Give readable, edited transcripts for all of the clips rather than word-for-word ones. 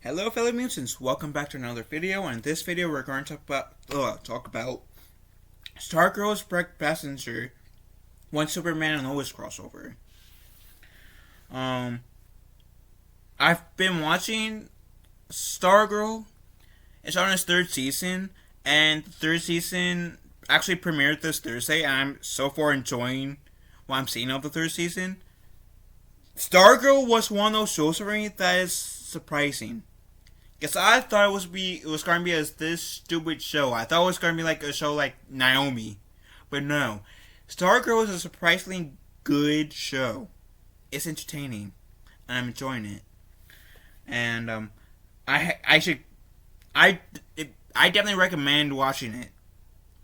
Hello fellow mutants, welcome back to another video, and in this video we're going to talk about Stargirl's Break Passenger One Superman and Lois crossover. I've been watching Stargirl. It's on its third season, and the third season actually premiered this Thursday, and I'm so far enjoying what I'm seeing of the third season. Stargirl was one of those shows for me that is surprising. Because I thought it was going to be this stupid show. I thought it was going to be like a show like Naomi. But no. Stargirl is a surprisingly good show. It's entertaining. And I'm enjoying it. And I definitely recommend watching it.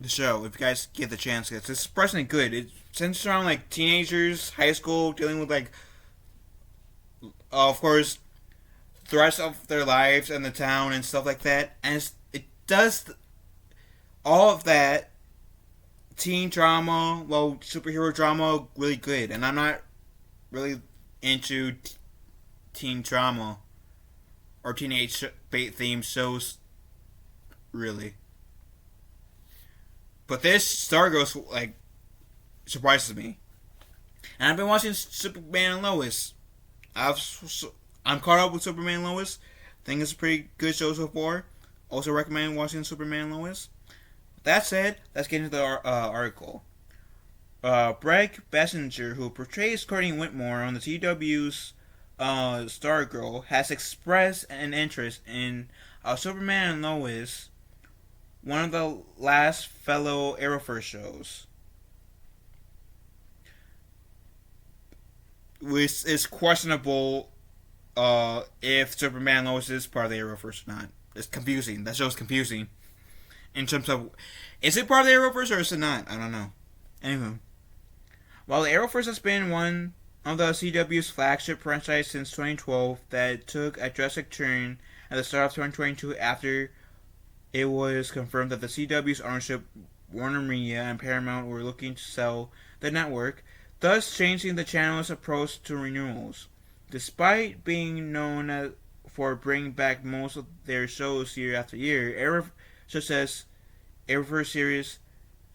The show, if you guys get the chance. It's surprisingly good. It centers around like teenagers, high school, dealing with like, of course, the rest of their lives and the town and stuff like that, and it does all of that teen drama, superhero drama, really good. And I'm not really into teen drama or teenage themed shows, really. But this Stargirl like surprises me, and I've been watching Superman and Lois. I'm caught up with Superman and Lois. Think it's a pretty good show so far. Also recommend watching Superman and Lois. That said, let's get into the article. Break Passenger, who portrays Courtney Whitmore on the CW's Stargirl, has expressed an interest in Superman and Lois, one of the last fellow Arrowverse shows, which is questionable if Superman and Lois is part of the Arrowverse or not. It's confusing. That show's confusing. In terms of, is it part of the Arrowverse or is it not? I don't know. Anyway. While the Arrowverse has been one of the CW's flagship franchise since 2012, that took a drastic turn at the start of 2022 after it was confirmed that the CW's ownership, Warner Media and Paramount, were looking to sell the network, thus changing the channel's approach to renewals. Despite being known for bringing back most of their shows year after year, such as Arrowverse series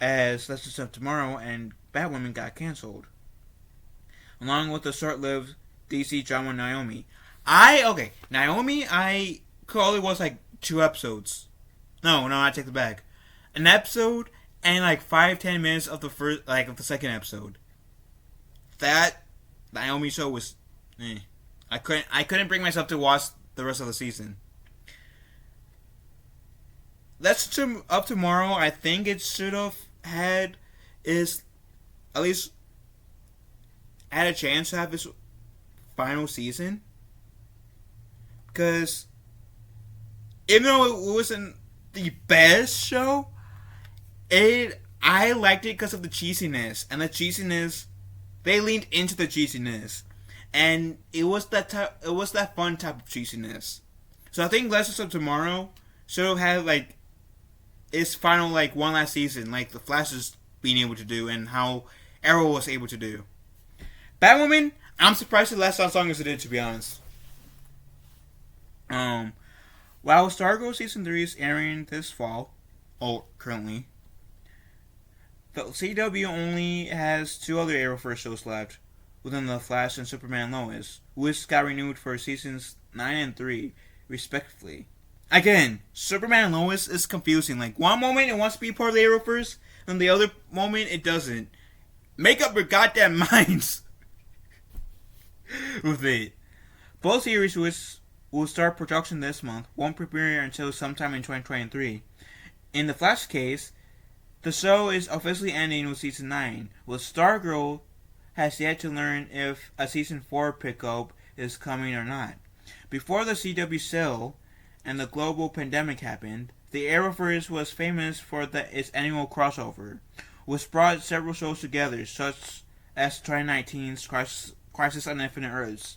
as Legends of Tomorrow and Batwoman got cancelled, along with the short-lived DC drama Naomi. Naomi, I only was like 2 episodes. No, I take it back. An episode and like 5-10 minutes of the second episode. That Naomi show was. I couldn't bring myself to watch the rest of the season. That's up tomorrow. I think it should have at least had a chance to have its final season, because even though it wasn't the best show, I liked it because of the cheesiness, and the cheesiness, they leaned into the cheesiness. And it was that fun type of cheesiness. So I think Legends of Tomorrow should have had like its final one last season, like the Flash is being able to do, and how Arrow was able to do. Batwoman, I'm surprised it lasted as long as it did, to be honest. While Stargirl season 3 is airing this fall, currently, the CW only has 2 other Arrowverse shows left within The Flash and Superman Lois, which got renewed for seasons 9 and 3, respectively. Again, Superman and Lois is confusing. Like, one moment it wants to be part of the Arrowverse, and the other moment it doesn't. Make up your goddamn minds with it. Both series, which will start production this month, won't premiere until sometime in 2023. In the Flash case, the show is officially ending with season 9, with Stargirl has yet to learn if a season 4 pickup is coming or not. Before the CW sale and the global pandemic happened, the Arrowverse was famous for its annual crossover, which brought several shows together, such as 2019's Crisis on Infinite Earths.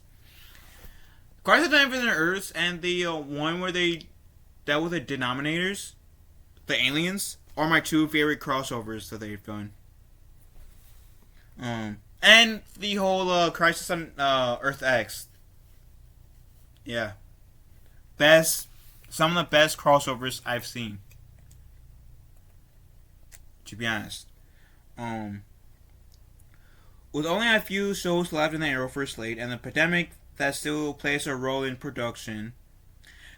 Crisis on Infinite Earths and the one where they dealt with the Denominators, the aliens, are my 2 favorite crossovers that they've done. And the whole Crisis on Earth X. Yeah. some of the best crossovers I've seen. To be honest, with only a few shows left in the Arrowverse slate and the pandemic that still plays a role in production,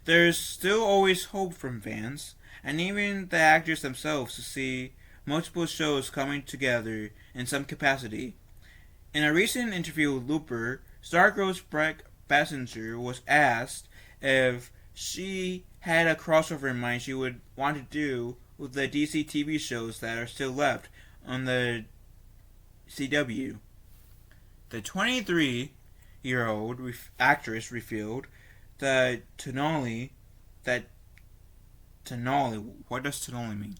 there's still always hope from fans and even the actors themselves to see multiple shows coming together in some capacity. In a recent interview with Looper, Stargirl's Breck Passenger was asked if she had a crossover in mind she would want to do with the DC TV shows that are still left on the CW. The 23-year-old actress revealed that Tenali, what does Tenali mean?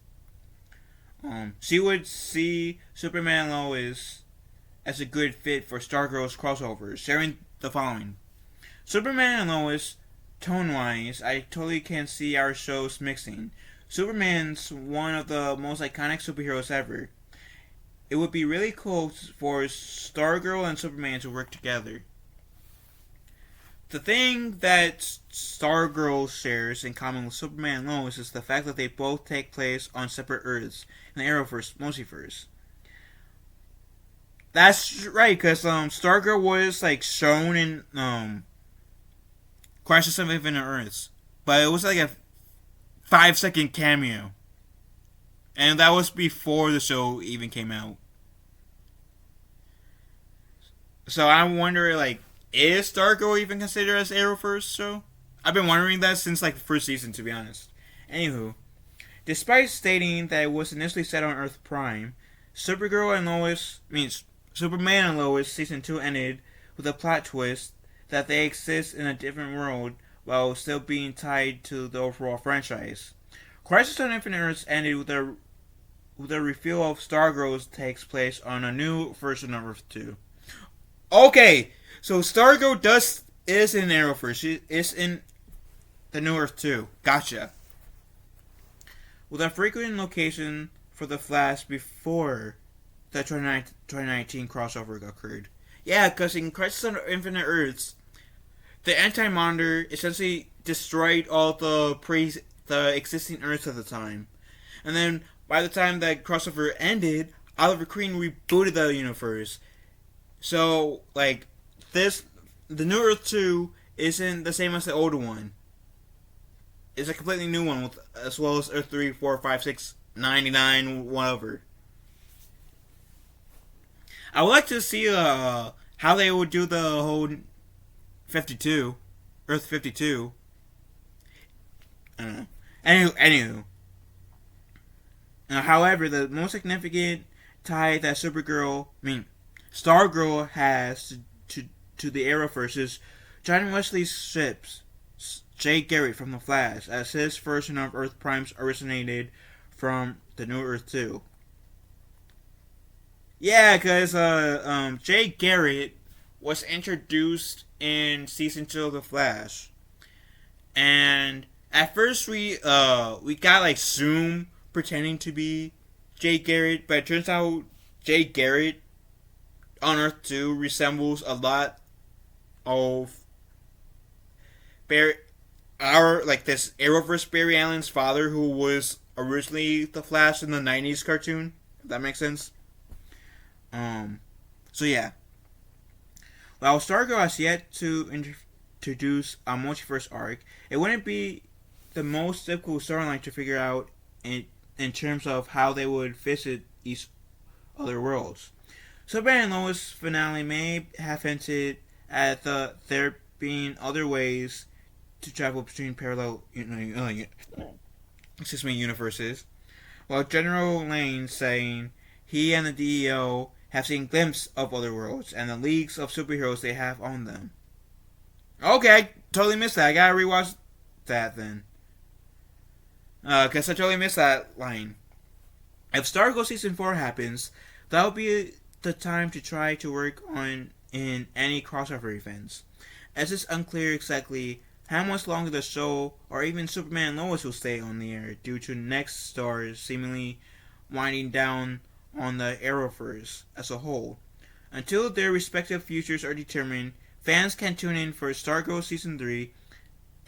She would see Superand Lois as a good fit for Stargirl's crossovers, sharing the following. Superman and Lois, tone-wise, I totally can see our shows mixing. Superman's one of the most iconic superheroes ever. It would be really cool for Stargirl and Superman to work together. The thing that Stargirl shares in common with Superman and Lois is the fact that they both take place on separate Earths in the Arrowverse multiverse. That's right, because Stargirl was shown in Crisis of Infinite Earths, but it was like a 5-second cameo, and that was before the show even came out. So I wonder, is Stargirl even considered as Arrowverse show? I've been wondering that since the first season, to be honest. Anywho, despite stating that it was initially set on Earth Prime, Superman and Lois season 2 ended with a plot twist that they exist in a different world while still being tied to the overall franchise. Crisis on Infinite Earths ended with a reveal of Stargirl takes place on a new version of Earth 2. Okay, so Stargirl is in Arrowverse. She is in the new Earth 2. Gotcha. With a frequent location for the Flash before the 2019 crossover occurred. Yeah, because in Crisis on Infinite Earths, the Anti-Monitor essentially destroyed all the existing Earths at the time. And then, by the time that crossover ended, Oliver Queen rebooted the universe. So, the new Earth 2 isn't the same as the older one. It's a completely new one, as well as Earth 3, 4, 5, 6, 99, whatever. I would like to see how they would do the whole 52, Earth 52. I don't know. Anywho. However, the most significant tie that Stargirl has to the Arrowverse is John Wesley Shipp's Jay Garrick from The Flash, as his version of Earth Primes originated from the new Earth 2. Yeah, because Jay Garrick was introduced in season 2 of The Flash, and at first we got Zoom pretending to be Jay Garrick, but it turns out Jay Garrick on Earth 2 resembles a lot of this Arrowverse Barry Allen's father, who was originally the Flash in the 90s cartoon, if that makes sense. So yeah. While Stargirl has yet to introduce a multiverse arc, it wouldn't be the most difficult storyline to figure out in terms of how they would visit these other worlds. Superman and Lois finale may have hinted at there being other ways to travel between parallel universes, while General Lane saying he and the DEO have seen glimpses of other worlds and the leagues of superheroes they have on them. Okay, I totally missed that. I gotta rewatch that then. Because I totally missed that line. If Stargirl Season 4 happens, that'll be the time to try to work on in any crossover events. As it's unclear exactly how much longer the show or even Superman and Lois will stay on the air due to next stars seemingly winding down on the Arrowverse as a whole. Until their respective futures are determined, fans can tune in for Stargirl Season 3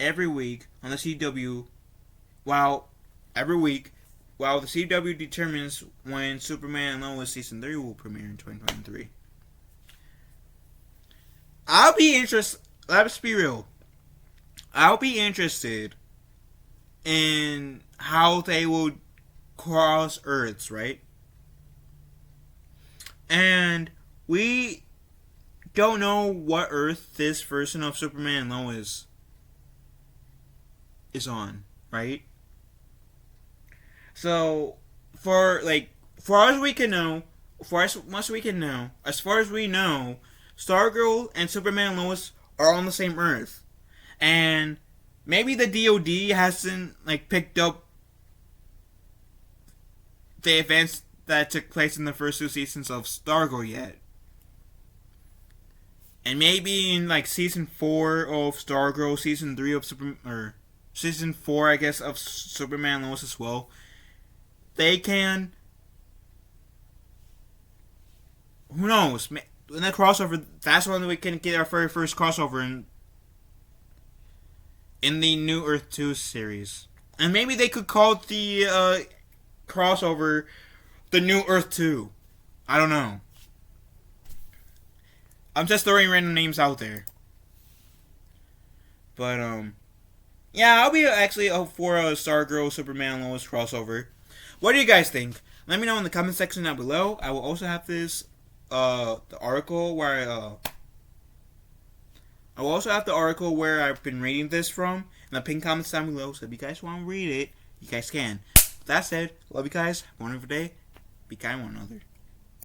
every week on the CW, while every week, while the CW determines when Superman Lois season 3 will premiere in 2023. I'll be interested. Let's be real. I'll be interested in how they will cross Earths, right? And we don't know what Earth this version of Superman Lois is on, right? So, for far as we can know, for as much we can know, as far as we know, Stargirl and Superman Lois are on the same Earth, and maybe the DoD hasn't picked up the events that took place in the first 2 seasons of Stargirl yet. And maybe in season 4 of Stargirl, season 3 of or season 4, I guess, of Superman Lois as well, they can. Who knows? In that crossover, that's when we can get our very first crossover in the New Earth 2 series. And maybe they could call the crossover the New Earth 2. I don't know. I'm just throwing random names out there. But, yeah, I'll be actually for a Stargirl Superman Lois crossover. What do you guys think? Let me know in the comment section down below. I will also have this, the article where I will also have the article where I've been reading this from in the pinned comments down below. So if you guys want to read it, you guys can. With that said, love you guys. Have a wonderful day. Be kind to one another.